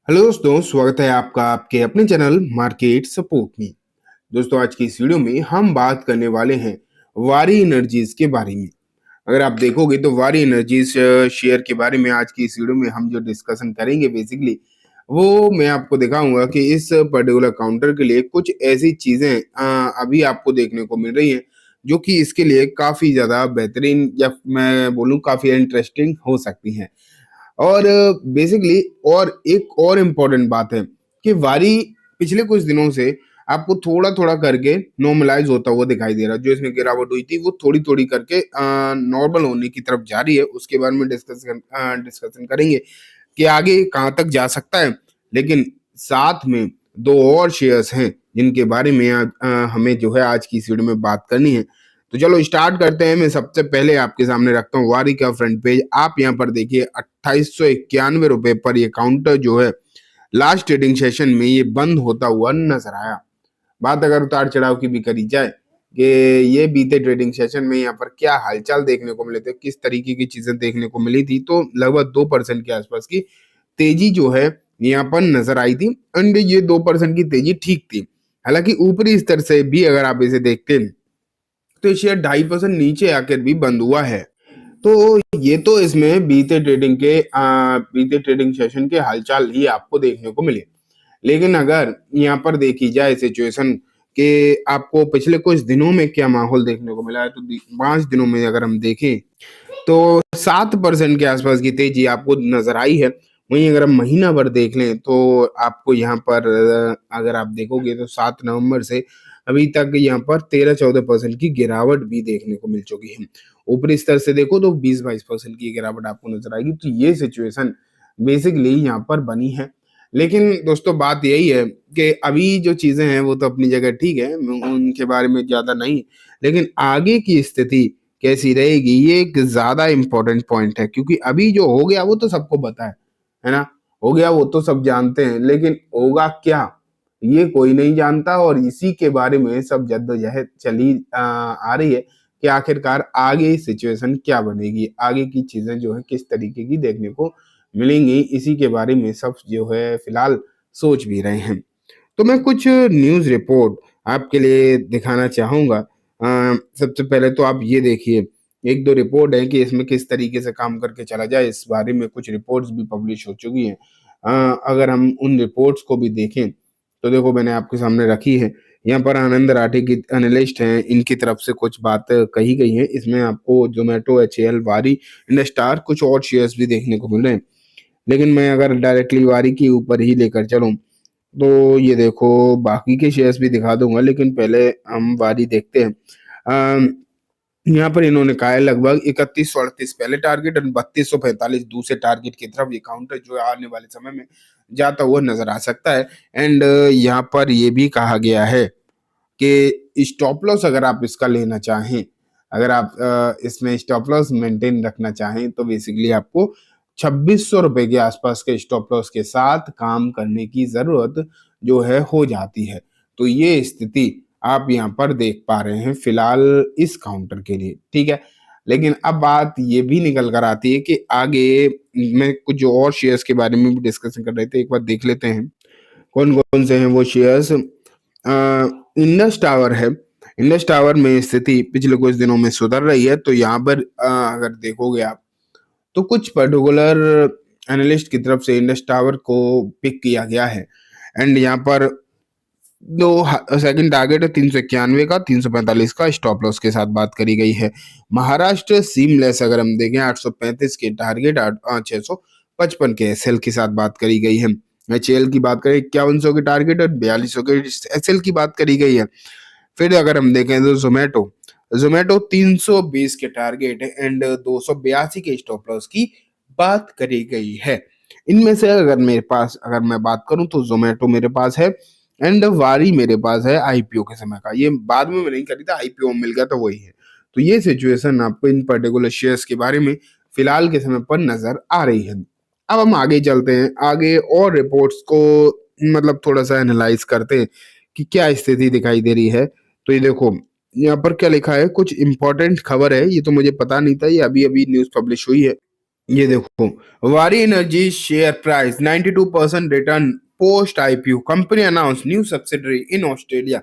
Hello दोस्तों, स्वागत है आपका आपके अपने चैनल मार्केट सपोर्ट में। दोस्तों, आज की इस वीडियो में हम बात करने वाले हैं वारी एनर्जीज के बारे में। अगर आप देखोगे तो वारी एनर्जीज शेयर के बारे में आज की इस वीडियो में हम जो डिस्कशन करेंगे बेसिकली वो मैं आपको दिखाऊंगा कि इस पर्टिकुलर काउंटर के लिए कुछ ऐसी चीजें अभी आपको देखने को मिल रही हैं जो कि इसके लिए काफी ज्यादा बेहतरीन या मैं बोलूँ काफी इंटरेस्टिंग हो सकती हैं। और बेसिकली और एक और इम्पोर्टेंट बात है कि वारी पिछले कुछ दिनों से आपको थोड़ा थोड़ा करके नॉर्मलाइज होता हुआ दिखाई दे रहा है। जो इसमें गिरावट हुई थी वो थोड़ी थोड़ी करके नॉर्मल होने की तरफ जा रही है। उसके बारे में डिस्कशन करेंगे कि आगे कहाँ तक जा सकता है। लेकिन साथ में दो और शेयर्स हैं जिनके बारे में आज हमें जो है आज की इस वीडियो में बात करनी है। तो चलो स्टार्ट करते हैं। मैं सबसे पहले आपके सामने रखता हूँ वारी का फ्रंट पेज। आप यहाँ पर देखिए 2891 रुपए पर ये काउंटर जो है लास्ट ट्रेडिंग सेशन में ये बंद होता हुआ नजर आया। बात अगर उतार चढ़ाव की भी करी जाए कि ये बीते ट्रेडिंग सेशन में यहाँ पर क्या हालचाल देखने को मिले थे, किस तरीके की चीजें देखने को मिली थी, तो लगभग 2% के आसपास की तेजी जो है यहाँ पर नजर आई थी। एंड ये 2% की तेजी ठीक थी। हालांकि ऊपरी स्तर से भी अगर आप इसे देखते हैं तो शेयर 2.5% नीचे आकर भी बंद हुआ है। तो ये तो इसमें बीते ट्रेडिंग सेशन के हालचाल ही आपको देखने को मिले। लेकिन अगर यहाँ पर देखी जाए सिचुएशन कि आपको पिछले कुछ दिनों में क्या माहौल देखने को मिला है, तो 5 दिनों में अगर हम देखें तो 7% के आसपास की तेजी आपको नजर आई है। वहीं अगर हम महीना भर देख लें तो आपको यहाँ पर अगर आप देखोगे तो 7 नवंबर से अभी तक यहाँ पर 13-14% की गिरावट भी देखने को मिल चुकी है। ऊपरी स्तर से देखो तो 20-22% की गिरावट आपको नजर आएगी। तो ये सिचुएशन बेसिकली यहाँ पर बनी है। लेकिन दोस्तों बात यही है कि अभी जो चीजें हैं वो तो अपनी जगह ठीक है, उनके बारे में ज्यादा नहीं। लेकिन आगे की स्थिति कैसी रहेगी ये एक ज्यादा इंपॉर्टेंट पॉइंट है, क्योंकि अभी जो हो गया वो तो सबको पता है ना। हो गया वो तो सब जानते हैं, लेकिन होगा क्या ये कोई नहीं जानता। और इसी के बारे में सब जद्दोजहद चली आ रही है कि आखिरकार आगे सिचुएशन क्या बनेगी, आगे की चीजें जो है किस तरीके की देखने को मिलेंगी। इसी के बारे में सब जो है फिलहाल सोच भी रहे हैं। तो मैं कुछ न्यूज़ रिपोर्ट आपके लिए दिखाना चाहूँगा। सबसे पहले तो आप ये देखिए, एक दो रिपोर्ट है कि इसमें किस तरीके से काम करके चला जाए। इस बारे में कुछ रिपोर्ट्स भी पब्लिश हो चुकी हैं। अगर हम उन रिपोर्ट्स को भी देखें तो देखो मैंने आपके सामने रखी है। यहाँ पर आनंद राठी की एनालिस्ट हैं, इनकी तरफ से कुछ बात कही गई है। इसमें आपको जोमेटो, एचएएल, वारी, इंडस्टार, कुछ और शेयर्स भी देखने को मिल रहे हैं। लेकिन मैं अगर डायरेक्टली वारी के ऊपर ही लेकर चलूं तो ये देखो बाकी के शेयर्स भी दिखा दूंगा, लेकिन पहले हम वारी देखते हैं। यहाँ पर इन्होंने कहा है लगभग 3138 पहले टारगेट और 3245 दूसरे टारगेट की तरफ ये काउंटर जो है आने वाले समय में जाता हुआ नजर आ सकता है। एंड यहाँ पर ये भी कहा गया है कि स्टॉप लॉस अगर आप इसका लेना चाहें, अगर आप इसमें स्टॉप लॉस मेंटेन रखना चाहें तो बेसिकली आपको 2600 रुपए के आसपास के स्टॉप लॉस के साथ काम करने की जरूरत जो है हो जाती है। तो ये स्थिति आप यहाँ पर देख पा रहे हैं फिलहाल इस काउंटर के लिए, ठीक है। लेकिन अब बात ये भी निकल कर आती है कि आगे मैं कुछ और शेयर्स के बारे में भी डिस्कशन कर रहे थे, एक बार देख लेते हैं कौन कौन से हैं वो शेयर्स। इंडस टावर है। इंडस टावर में स्थिति पिछले कुछ दिनों में सुधर रही है। तो यहाँ पर अगर देखोगे आप तो कुछ पर्टिकुलर एनालिस्ट की तरफ से इंडस टावर को पिक किया गया है। एंड यहाँ पर दो सेकंड टारगेट है 391 का, 345 का स्टॉप लॉस के साथ बात करी गई है। महाराष्ट्र सीमलेस अगर हम देखें 835 के टारगेट, 655 के एसएल के साथ बात करी गई है। एचएल की बात करें 5100 के टारगेट और 4200 के एसएल की बात करी गई है। फिर अगर हम देखें तो जोमेटो जोमेटो 320 के टारगेट एंड 282 के स्टॉप लॉस की बात करी गई है। इनमें से अगर मेरे पास अगर मैं बात करूं तो जोमेटो मेरे पास है एंड वारी मेरे पास है आईपीओ के समय का। ये बाद में मैं नहीं करी था, आईपीओ मिल गया तो वही है। तो ये सिचुएशन आपको इन पर्टिकुलर शेयर्स के बारे में फिलहाल के समय पर नजर आ रही है। अब हम आगे चलते हैं, आगे और रिपोर्ट्स को मतलब थोड़ा सा एनालाइज करते हैं कि क्या स्थिति दिखाई दे रही है। तो ये देखो यहाँ पर क्या लिखा है, कुछ इंपॉर्टेंट खबर है। ये तो मुझे पता नहीं था, ये अभी अभी न्यूज पब्लिश हुई है। ये देखो, वारी energy share price 92% return post IPO, company announce new subsidiary in Australia.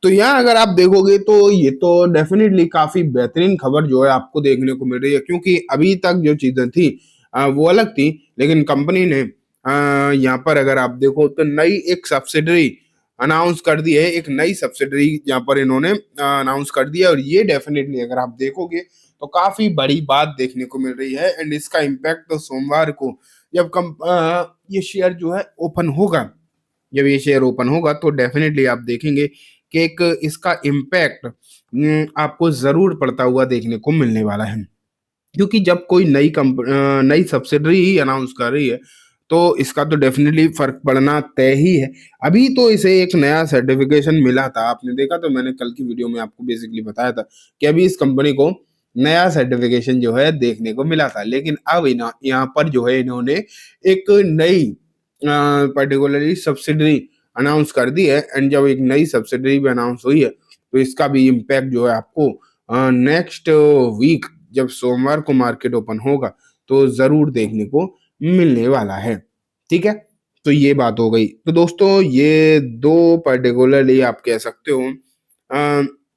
तो यहाँ अगर आप देखोगे तो ये तो डेफिनेटली काफी बेहतरीन खबर जो है आपको देखने को मिल रही है, क्योंकि अभी तक जो चीजें थी वो अलग थी, लेकिन कंपनी ने यहाँ पर अगर आप देखो तो नई एक सब्सिडरी अनाउंस कर दी है, एक नई सब्सिडरी यहाँ पर इन्होंने अनाउंस कर दिया, और ये डेफिनेटली अगर आप देखोगे तो काफी बड़ी बात देखने को मिल रही है। एंड इसका इम्पैक्ट तो सोमवार को जब ये शेयर जो है ओपन होगा, जब ये शेयर ओपन होगा तो डेफिनेटली आप देखेंगे कि एक इसका इम्पैक्ट आपको जरूर पड़ता हुआ देखने को मिलने वाला है, क्योंकि जब कोई नई सब्सिडरी ही अनाउंस कर रही है तो इसका तो डेफिनेटली फर्क पड़ना तय ही है। अभी तो इसे एक नया सर्टिफिकेशन मिला था, आपने देखा, तो मैंने कल की वीडियो में आपको बेसिकली बताया था कि अभी इस कंपनी को नया सर्टिफिकेशन जो है देखने को मिला था, लेकिन अब यहाँ पर जो है इन्होंने एक नई पर्टिकुलरली सब्सिडरी अनाउंस कर दी है। एंड जब एक नई सब्सिडरी भी अनाउंस हुई है तो इसका भी इम्पैक्ट जो है आपको नेक्स्ट वीक जब सोमवार को मार्केट ओपन होगा तो जरूर देखने को मिलने वाला है। ठीक है, तो ये बात हो गई। तो दोस्तों ये दो पर्टिकुलरली आप कह सकते हो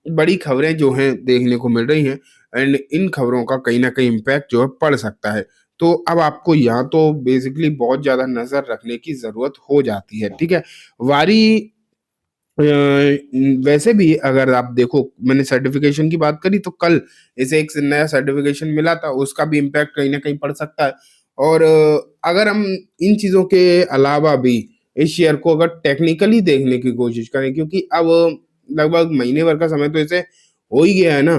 बड़ी खबरें जो हैं देखने को मिल रही हैं, एंड इन खबरों का कहीं ना कहीं इम्पैक्ट जो है पड़ सकता है। तो अब आपको यहाँ तो बेसिकली बहुत ज्यादा नजर रखने की जरूरत हो जाती है। ठीक है, वारी वैसे भी अगर आप देखो, मैंने सर्टिफिकेशन की बात करी तो कल इसे एक नया सर्टिफिकेशन मिला था, उसका भी इम्पैक्ट कहीं ना कहीं पड़ सकता है। और अगर हम इन चीजों के अलावा भी इस शेयर को अगर टेक्निकली देखने की कोशिश करें, क्योंकि अब लगभग महीने भर का समय तो इसे हो ही गया है ना,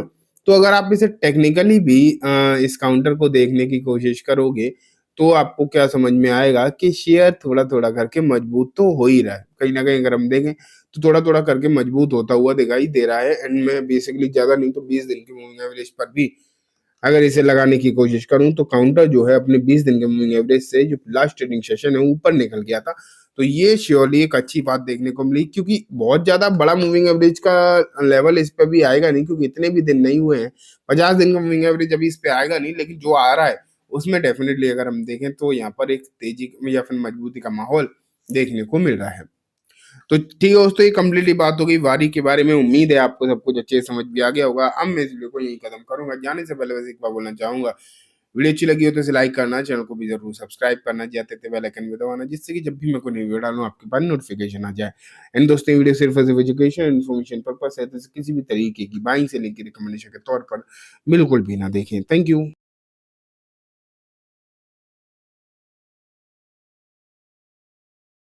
तो अगर आप इसे टेक्निकली भी इस काउंटर को देखने की कोशिश करोगे तो आपको क्या समझ में आएगा कि शेयर थोड़ा थोड़ा करके मजबूत तो हो ही रहा है। कहीं ना कहीं अगर हम देखें तो थोड़ा थोड़ा करके मजबूत होता हुआ दिखाई दे रहा है। एंड मैं बेसिकली ज्यादा नहीं तो 20 दिन की मूविंग एवरेज पर भी अगर इसे लगाने की कोशिश करूं तो काउंटर जो है अपने 20 दिन के मूविंग एवरेज से जो लास्ट ट्रेडिंग सेशन है ऊपर निकल गया था। तो ये श्योरली एक अच्छी बात देखने को मिली, क्योंकि बहुत ज्यादा बड़ा मूविंग एवरेज का लेवल इस पे भी आएगा नहीं, क्योंकि इतने भी दिन नहीं हुए हैं। 50 दिन का मूविंग एवरेज अभी इस पे आएगा नहीं, लेकिन जो आ रहा है उसमें डेफिनेटली अगर हम देखें तो यहाँ पर एक तेजी या फिर मजबूती का माहौल देखने को मिल रहा है। तो ठीक है दोस्तों, ये कम्प्लीटली बात हो गई वारी के बारे में। उम्मीद है आपको सब कुछ अच्छे से समझ भी आ गया होगा। अब मैं इस वीडियो को यही खत्म करूंगा। जाने से पहले बस एक बार बोलना चाहूंगा, वीडियो अच्छी लगी हो तो इसे लाइक करना, चैनल को भी जरूर सब्सक्राइब करना, जाते थे बेल आइकन भी दबाना, जिससे कि जब भी मैं कोई नई वीडियो डालूं आपके पास नोटिफिकेशन आ जाए। एंड दोस्तों ये वीडियो सिर्फ सिर्फ एजुकेशन इन्फॉर्मेशन पर्पस है, तो किसी भी तरीके की बाइंग से लेकर रिकमेंडेशन के तौर पर बिल्कुल भी ना देखें। Thank you.